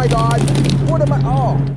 my God. What am I? Oh.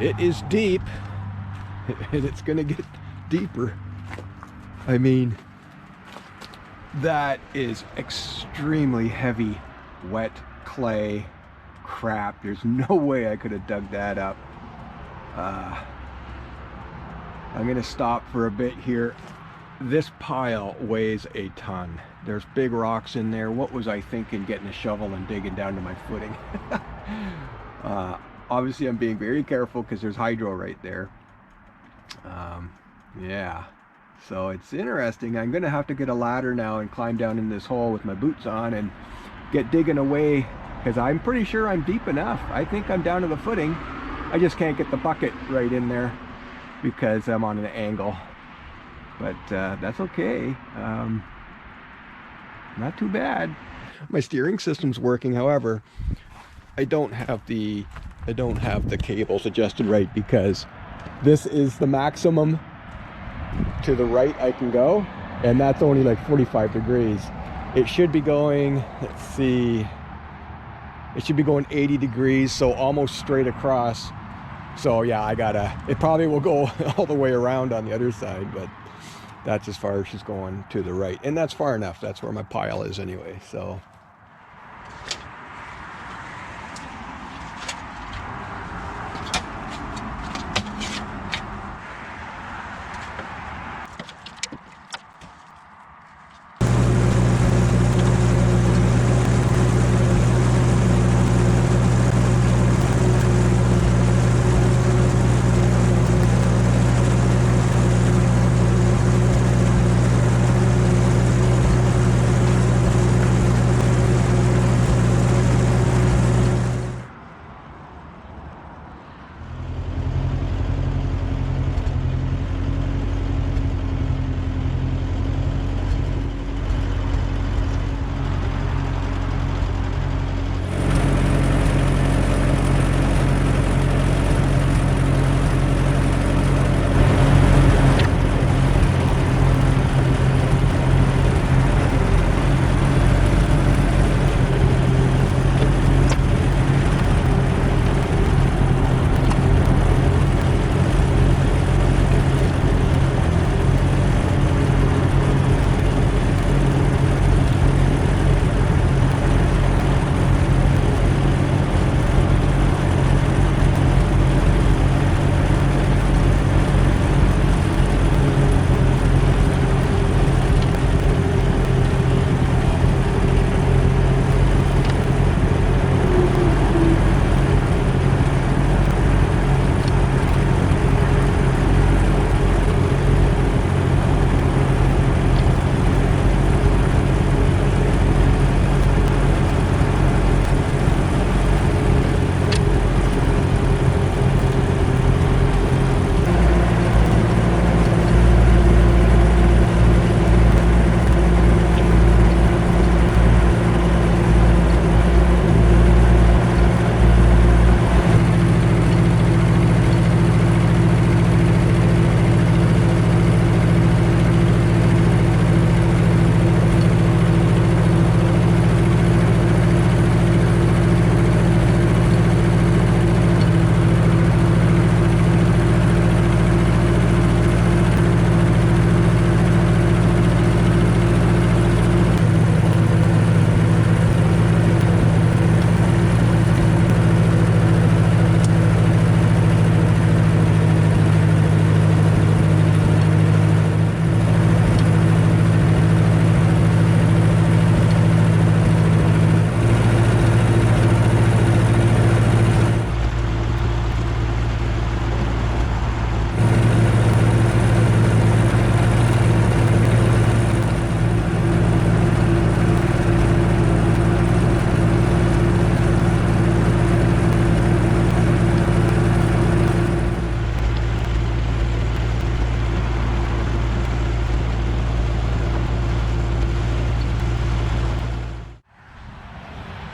It is deep, and it's gonna get deeper. I mean, that is extremely heavy, wet clay crap. There's no way I could have dug that up. I'm gonna stop for a bit here. This pile weighs a ton. There's big rocks in there. What was I thinking getting a shovel and digging down to my footing? Obviously I'm being very careful because there's hydro right there. Yeah, so it's interesting. I'm gonna have to get a ladder now and climb down in this hole with my boots on and get digging away, because I'm pretty sure I'm deep enough. I think I'm down to the footing. I just can't get the bucket right in there because I'm on an angle, but that's okay. Not too bad. My steering system's working. However, I don't have the cables adjusted right, because this is the maximum to the right I can go, and that's only like 45 degrees. It should be going, let's see, it should be going 80 degrees, so almost straight across. So yeah, it probably will go all the way around on the other side, but that's as far as she's going to the right, and that's far enough. That's where my pile is anyway, so.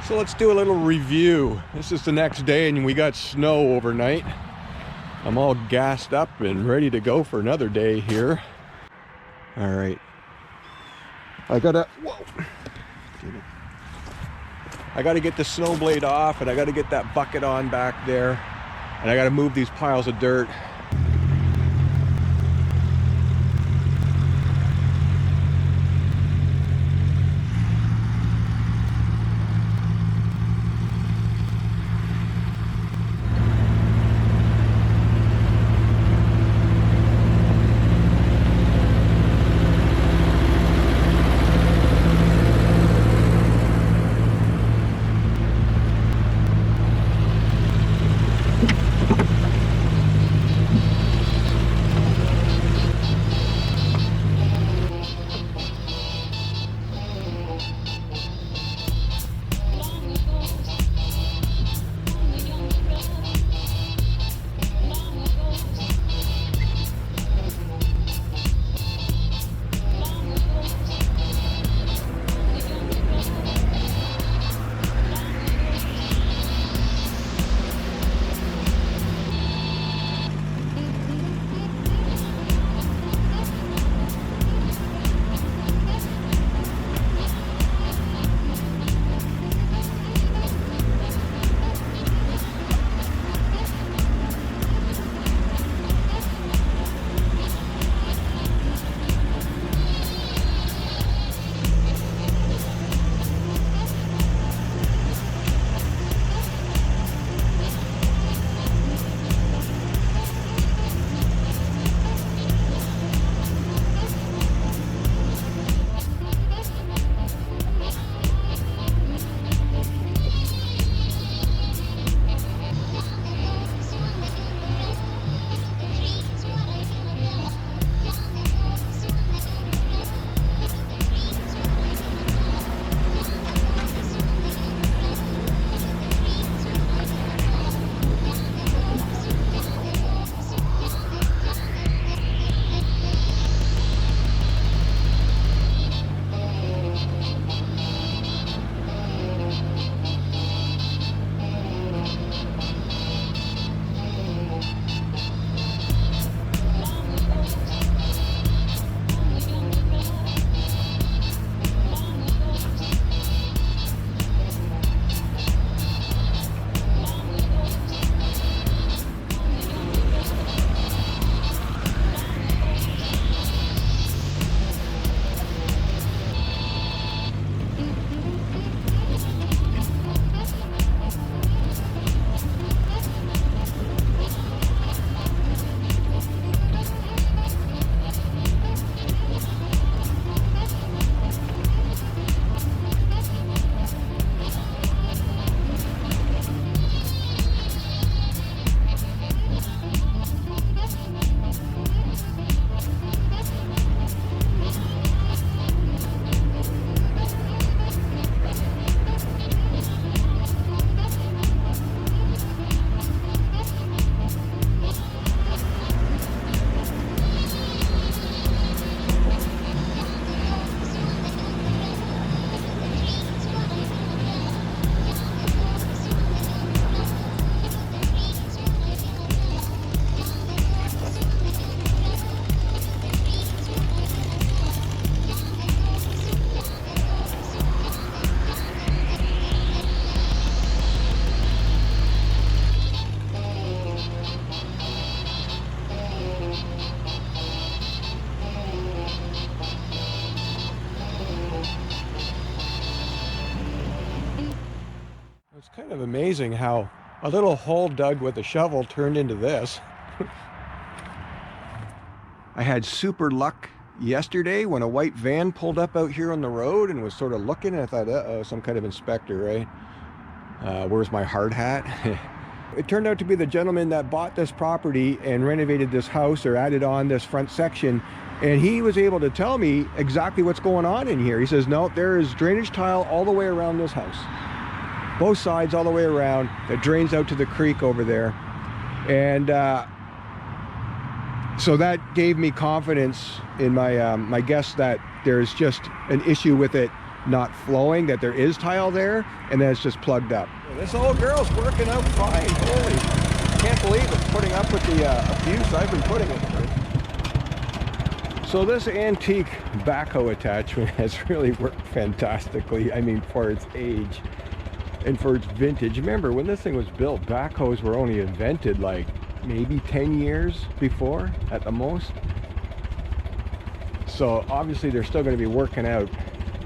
So let's do a little review. This is the next day and we got snow overnight. I'm all gassed up and ready to go for another day here. All right. I gotta get the snow blade off, and I gotta get that bucket on back there, and I gotta move these piles of dirt. Kind of amazing how a little hole dug with a shovel turned into this. I had super luck yesterday when a white van pulled up out here on the road and was sort of looking, and I thought, uh-oh, some kind of inspector, right? Where's my hard hat? It turned out to be the gentleman that bought this property and renovated this house, or added on this front section, and he was able to tell me exactly what's going on in here. He says, no, there is drainage tile all the way around this house. Both sides all the way around, that drains out to the creek over there. And so that gave me confidence in my my guess that there's just an issue with it not flowing, that there is tile there, and then it's just plugged up. This old girl's working out fine. Holy, can't believe it's putting up with the abuse I've been putting it through. So this antique backhoe attachment has really worked fantastically. I mean, for its age and for its vintage. Remember, when this thing was built, backhoes were only invented like maybe 10 years before at the most. So obviously they're still going to be working out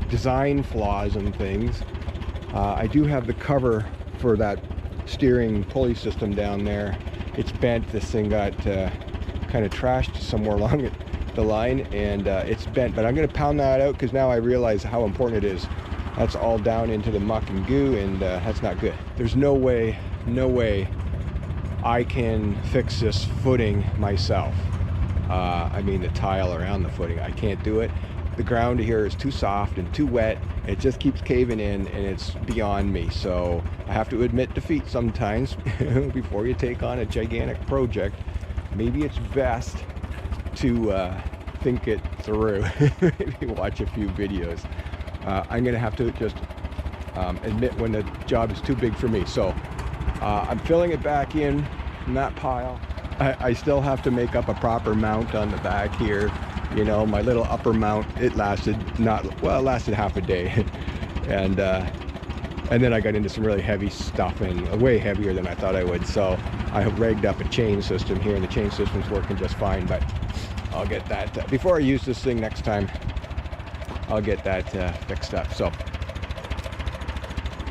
design flaws and things. I do have the cover for that steering pulley system down there. It's bent. This thing got kind of trashed somewhere along the line, and it's bent, but I'm going to pound that out because now I realize how important it is. That's all down into the muck and goo, and that's not good. There's no way I can fix this footing myself. I mean the tile around the footing, I can't do it. The ground here is too soft and too wet. It just keeps caving in, and it's beyond me. So I have to admit defeat sometimes before you take on a gigantic project. Maybe it's best to think it through. Maybe watch a few videos. I'm gonna have to just admit when the job is too big for me. So I'm filling it back in from that pile. I still have to make up a proper mount on the back here. You know, my little upper mount, it lasted it lasted half a day. And then I got into some really heavy stuff, and way heavier than I thought I would. So I have rigged up a chain system here, and the chain system's working just fine, but I'll get that, before I use this thing next time, I'll get that fixed up. So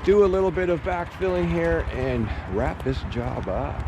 do a little bit of backfilling here and wrap this job up.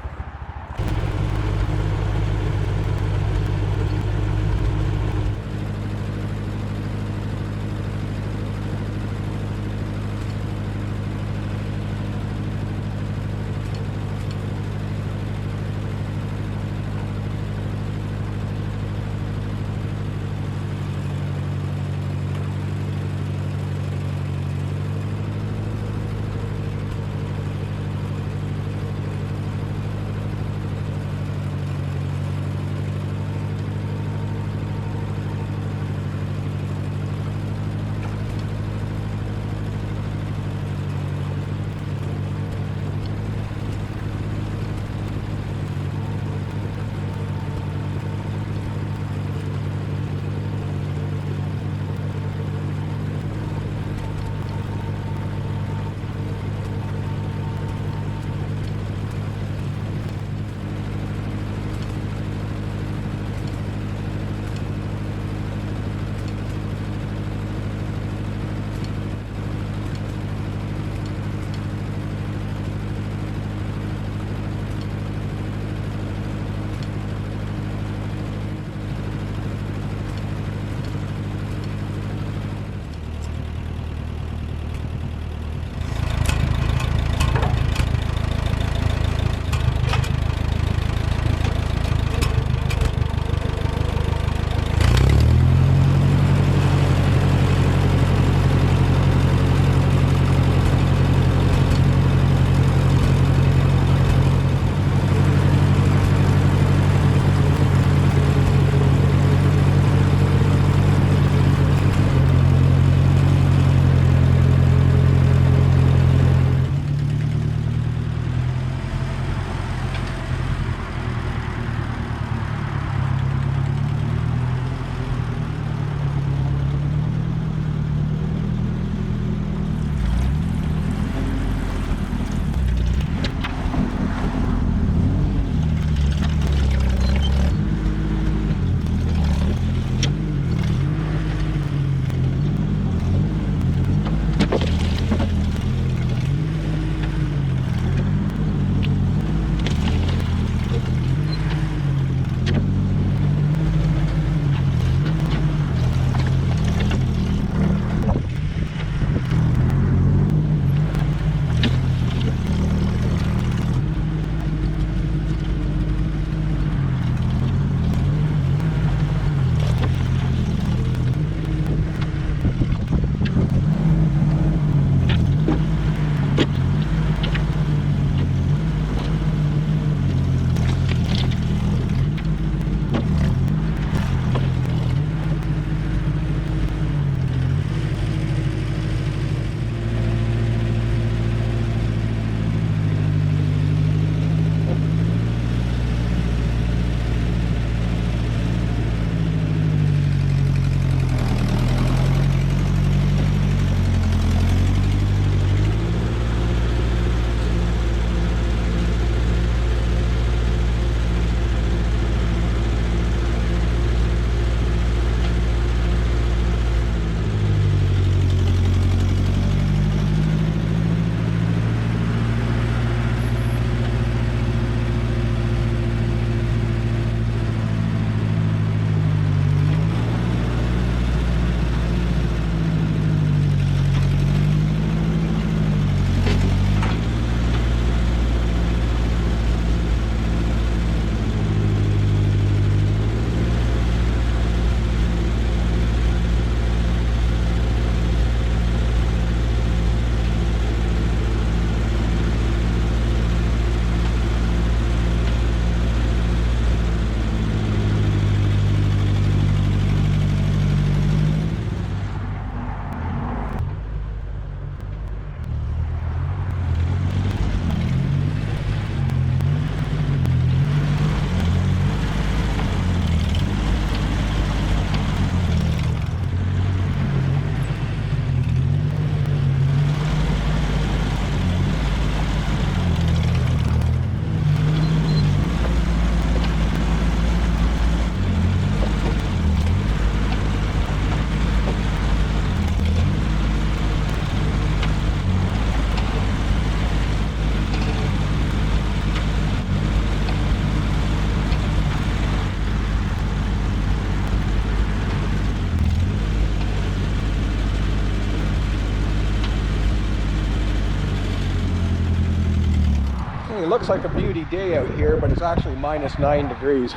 looks like a beauty day out here, but it's actually -9 degrees.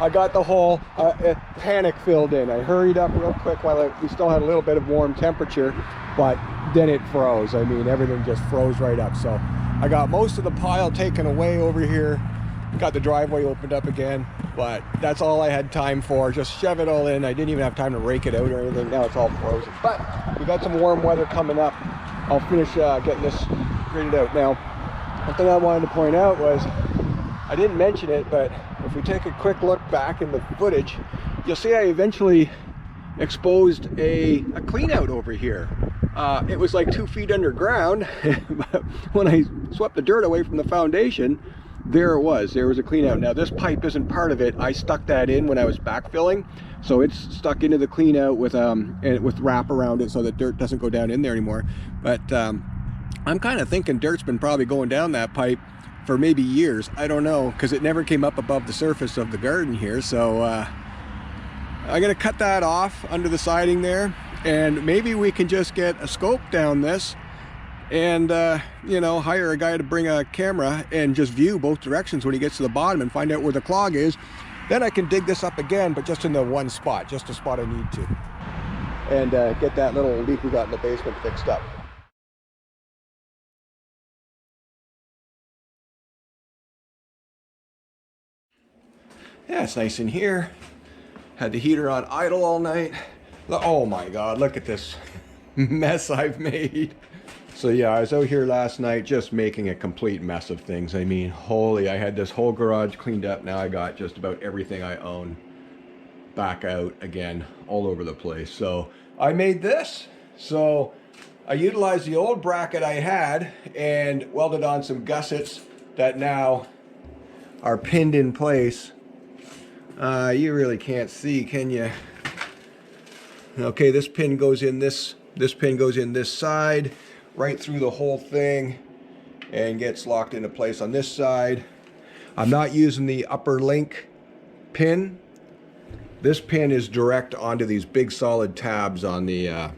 I got the whole panic filled in. I hurried up real quick while we still had a little bit of warm temperature, but then it froze. I mean, everything just froze right up. So I got most of the pile taken away over here, got the driveway opened up again, but that's all I had time for. Just shove it all in. I didn't even have time to rake it out or anything. Now it's all frozen, but we got some warm weather coming up. I'll finish getting this graded out. Now, one thing I wanted to point out was, I didn't mention it, but if we take a quick look back in the footage, you'll see I eventually exposed a clean out over here. It was like 2 feet underground, but when I swept the dirt away from the foundation, there it was. There was a clean out. Now this pipe isn't part of it. I stuck that in when I was backfilling, so it's stuck into the clean out with wrap around it so that dirt doesn't go down in there anymore. But I'm kind of thinking dirt's been probably going down that pipe for maybe years. I don't know, because it never came up above the surface of the garden here. So I'm gonna cut that off under the siding there, and maybe we can just get a scope down this and you know, hire a guy to bring a camera and just view both directions when he gets to the bottom and find out where the clog is. Then I can dig this up again, but just in the one spot, just the spot I need to, and get that little leak we got in the basement fixed up. Yeah, it's nice in here. Had the heater on idle all night. Oh my God, look at this mess I've made. So yeah, I was out here last night just making a complete mess of things. I mean, holy, I had this whole garage cleaned up. Now I got just about everything I own back out again, all over the place. So I made this. So I utilized the old bracket I had and welded on some gussets that now are pinned in place. You really can't see, can you? Okay, this pin goes in this pin goes in this side, right through the whole thing, and gets locked into place on this side. I'm not using the upper link pin. This pin is direct onto these big solid tabs on the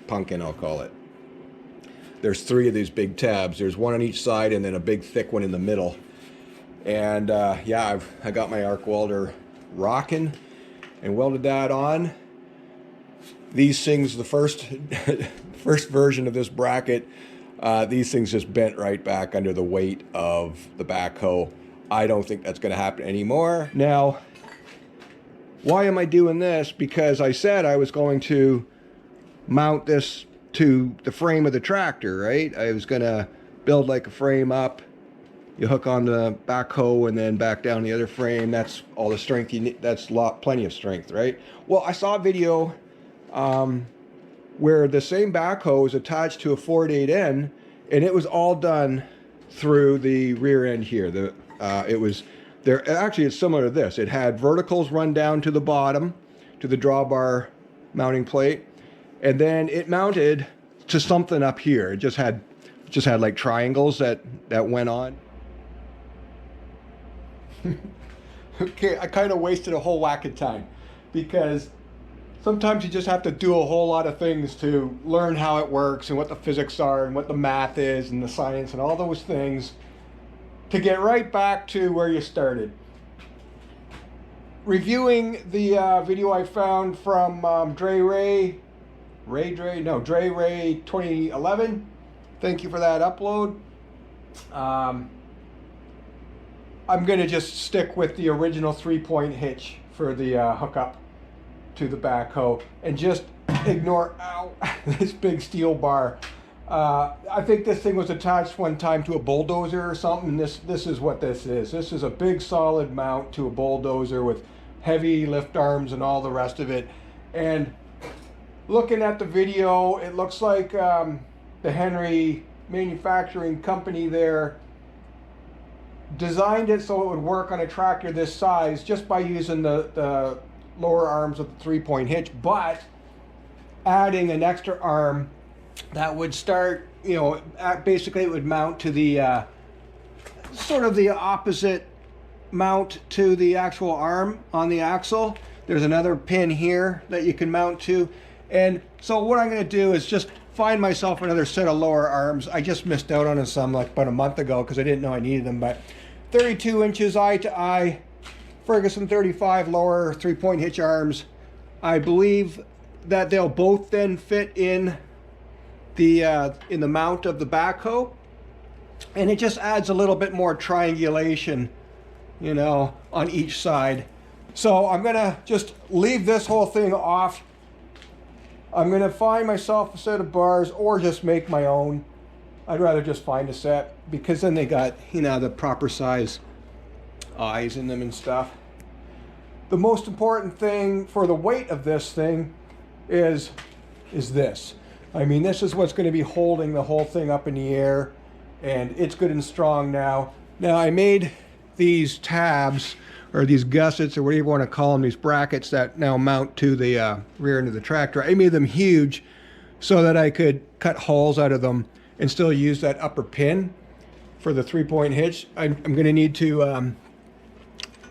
pumpkin, I'll call it. There's 3 of these big tabs. There's one on each side and then a big thick one in the middle. And yeah, I got my arc welder rocking and welded that on. These things, the first version of this bracket, these things just bent right back under the weight of the backhoe. I don't think that's going to happen anymore. Now, why am I doing this? Because I said I was going to mount this to the frame of the tractor, right? I was going to build like a frame up. You hook on the backhoe and then back down the other frame. That's all the strength you need. That's plenty of strength, right? Well, I saw a video where the same backhoe is attached to a 4.8N, and it was all done through the rear end here. It was there. Actually, it's similar to this. It had verticals run down to the bottom, to the drawbar mounting plate, and then it mounted to something up here. It just had like triangles that went on. Okay, I kind of wasted a whole whack of time, because sometimes you just have to do a whole lot of things to learn how it works and what the physics are and what the math is and the science and all those things to get right back to where you started. Reviewing the video I found from Dre Ray 2011. Thank you for that upload. I'm going to just stick with the original 3-point hitch for the hookup to the backhoe and just ignore this big steel bar. I think this thing was attached one time to a bulldozer or something. This is what this is. This is a big solid mount to a bulldozer with heavy lift arms and all the rest of it. And looking at the video, it looks like the Henry manufacturing company there designed it so it would work on a tractor this size just by using the lower arms of the 3-point hitch, but adding an extra arm that would start, you know, basically it would mount to the sort of the opposite mount to the actual arm on the axle. There's another pin here that you can mount to. And so what I'm going to do is just find myself another set of lower arms. I just missed out on some like about a month ago because I didn't know I needed them, but 32 inches eye to eye, Ferguson 35 lower 3-point hitch arms. I believe that they'll both then fit in the mount of the backhoe, and it just adds a little bit more triangulation, you know, on each side. So I'm gonna just leave this whole thing off. I'm gonna find myself a set of bars or just make my own. I'd rather just find a set because then they got, you know, the proper size eyes in them and stuff. The most important thing for the weight of this thing is this. I mean, this is what's going to be holding the whole thing up in the air, and it's good and strong now. Now I made these tabs, or these gussets, or whatever you want to call them, these brackets that now mount to the rear end of the tractor. I made them huge so that I could cut holes out of them and still use that upper pin for the 3-point hitch. I'm going to need to,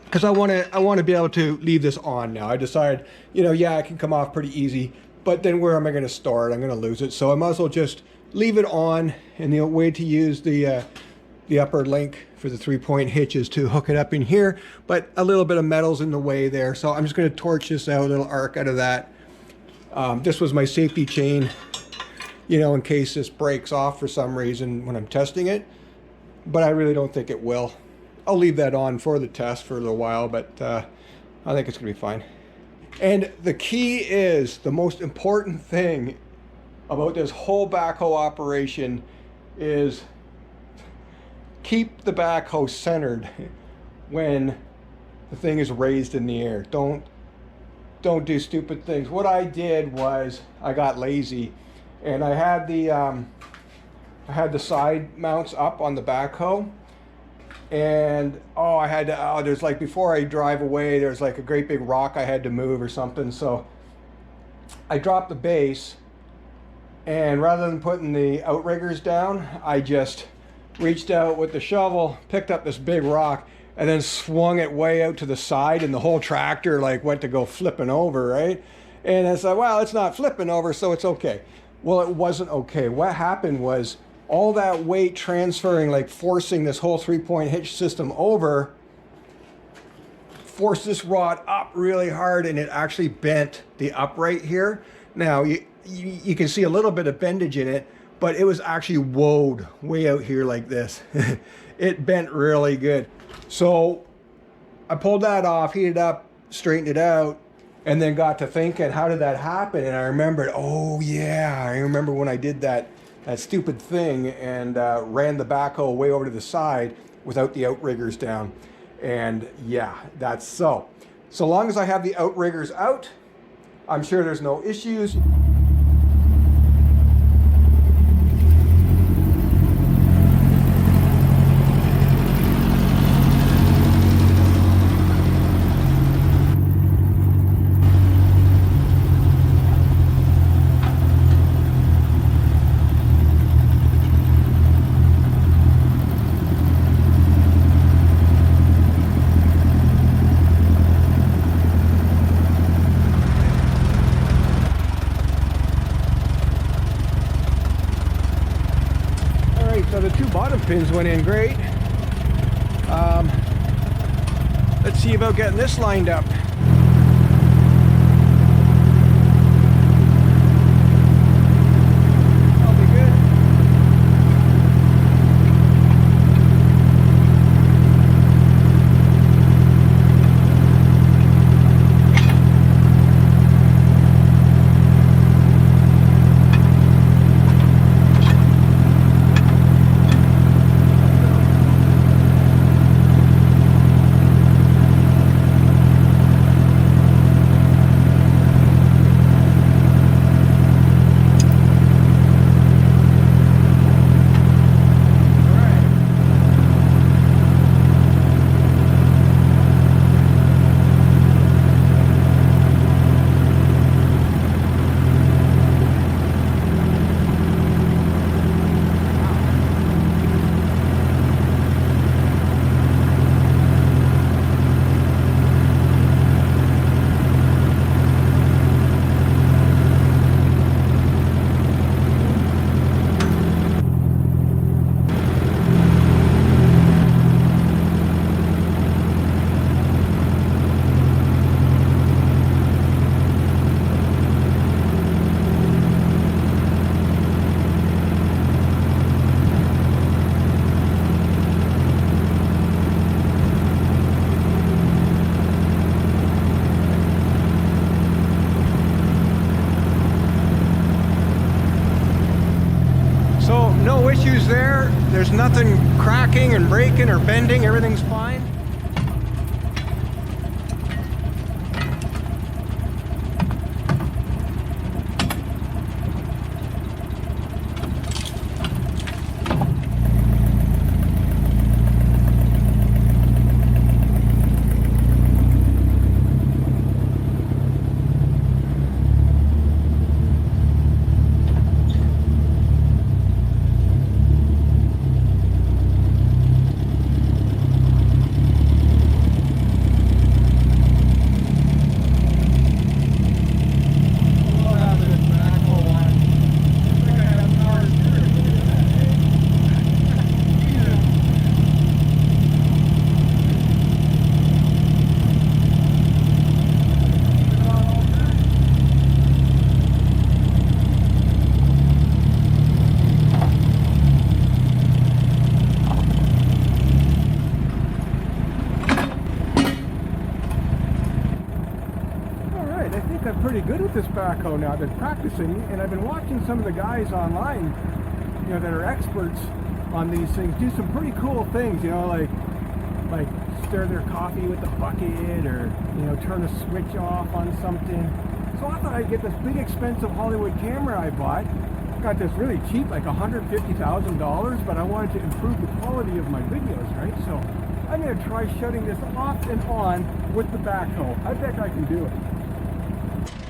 because I want to be able to leave this on now. I decided, you know, yeah, it can come off pretty easy, but then where am I going to store it? I'm going to lose it. So I might as well just leave it on, and the way to use the upper link for the 3-point hitch is to hook it up in here, but a little bit of metal's in the way there. So I'm just going to torch this out, a little arc out of that. This was my safety chain, you know, in case this breaks off for some reason when I'm testing it, but I really don't think it will. I'll leave that on for the test for a little while, but I think it's going to be fine. And the key is, the most important thing about this whole backhoe operation is keep the backhoe centered when the thing is raised in the air. Don't do stupid things. What I did was I got lazy, and I had the side mounts up on the backhoe, and I had to, there's like, before I drive away, there's like a great big rock I had to move or something, so I dropped the base, and rather than putting the outriggers down, I just reached out with the shovel, picked up this big rock, and then swung it way out to the side, and the whole tractor like went to go flipping over, right? And I said, well, it's not flipping over, so it's okay. Well, it wasn't okay. What happened was all that weight transferring, like forcing this whole 3-point hitch system over, forced this rod up really hard, and it actually bent the upright here. Now you can see a little bit of bendage in it, but it was actually woed way out here like this. It bent really good. So I pulled that off, heated up, straightened it out, and then got to thinking, how did that happen? And I remembered, oh yeah, I remember when I did that stupid thing and ran the backhoe way over to the side without the outriggers down. And yeah, that's so long as I have the outriggers out, I'm sure there's no issues. So the 2 bottom pins went in great. Let's see about getting this lined up. That'll be good. nothing cracking and breaking or bending. Everything's fine. I'm pretty good with this backhoe now. I've been practicing, and I've been watching some of the guys online, you know, that are experts on these things do some pretty cool things, you know, like stir their coffee with the bucket, or, you know, turn a switch off on something. So I thought I'd get this big expensive Hollywood camera I bought. Got this really cheap, like $150,000, but I wanted to improve the quality of my videos, right? So I'm going to try shutting this off and on with the backhoe. I bet I can do it.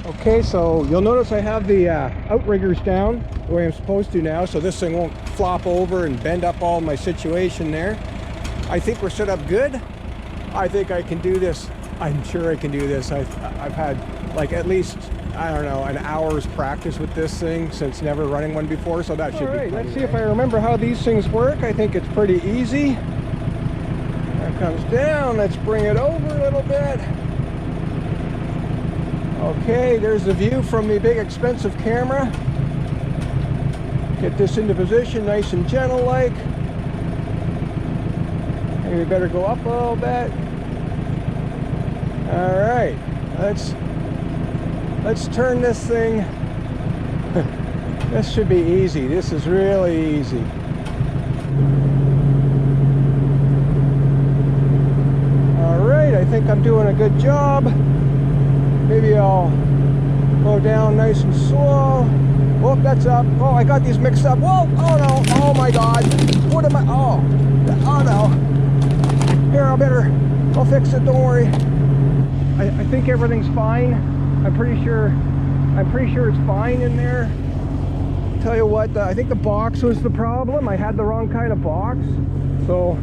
Okay, so you'll notice I have the outriggers down the way I'm supposed to now, so this thing won't flop over and bend up all my situation there. I think we're set up good. I think I can do this. I'm sure I can do this. I've had like at least, I don't know, an hour's practice with this thing since never running one before, so that should be fun. All right, let's see if I remember how these things work. I think it's pretty easy. That comes down. Let's bring it over a little bit. Okay, there's the view from the big expensive camera. Get this into position nice and gentle like. Maybe better go up a little bit. All right, let's turn this thing. This should be easy. This is really easy. All right, I think I'm doing a good job. Maybe I'll go down nice and slow. Oh, that's up. Oh, I got these mixed up. Whoa, oh no, oh my God. What am I, oh no. Here, I'll fix it, don't worry. I think everything's fine. I'm pretty sure it's fine in there. Tell you what, I think the box was the problem. I had the wrong kind of box. So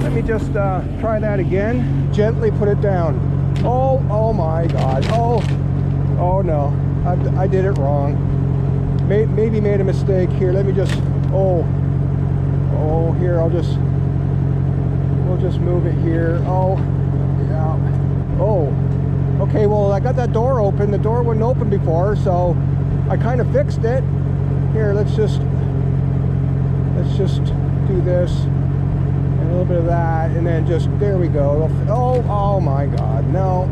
let me just try that again. Gently put it down. Oh my God. Oh no, I did it wrong. Maybe made a mistake here. Let me just, here, we'll just move it here. Oh, yeah. Oh, okay, well, I got that door open. The door wouldn't open before, so I kind of fixed it. Here, let's just do this. A little bit of that, and then just, there we go. Oh my God, no,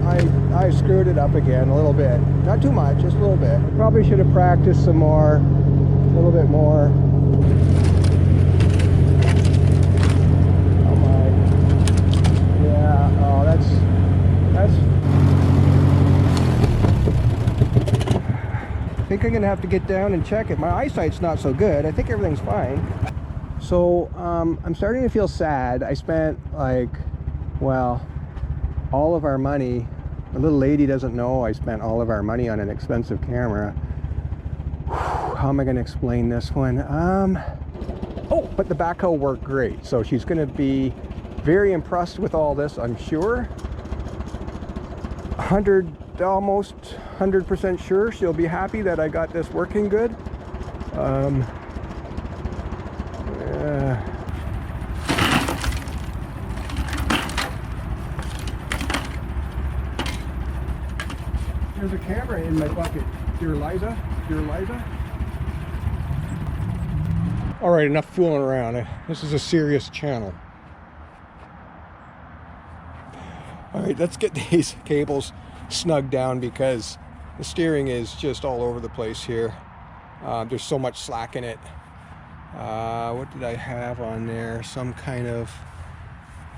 I screwed it up again a little bit. Not too much, just a little bit. I probably should have practiced some more, a little bit more. Oh my, yeah, oh, that's, I think I'm gonna have to get down and check it. My eyesight's not so good. I think everything's fine. So I'm starting to feel sad. I spent all of our money. The little lady doesn't know I spent all of our money on an expensive camera. How am I going to explain this one? But the backhoe worked great. So she's going to be very impressed with all this, I'm sure. Almost 100% sure she'll be happy that I got this working good. There's a camera in my bucket. Dear Eliza? All right, enough fooling around. This is a serious channel. All right, let's get these cables snugged down because the steering is just all over the place here. There's so much slack in it. What did I have on there? Some kind of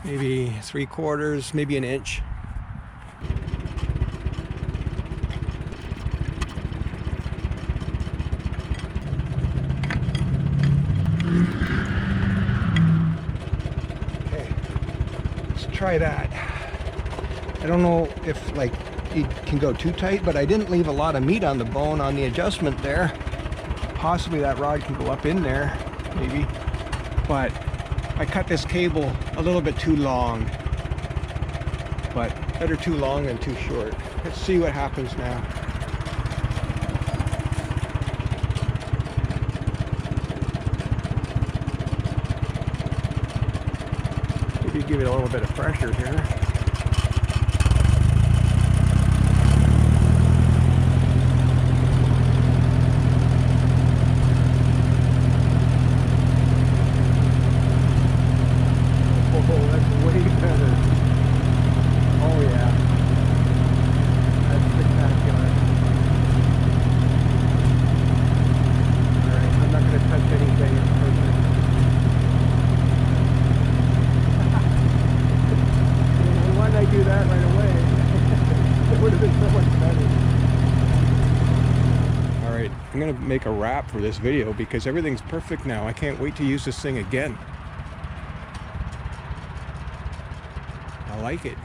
maybe 3/4, maybe an inch. Okay, let's try that. I don't know if like it can go too tight, but I didn't leave a lot of meat on the bone on the adjustment there. Possibly that rod can go up in there, maybe. But I cut this cable a little bit too long. But better too long than too short. Let's see what happens now. Maybe give it a little bit of pressure here. I'm gonna make a wrap for this video because everything's perfect now. I can't wait to use this thing again. I like it.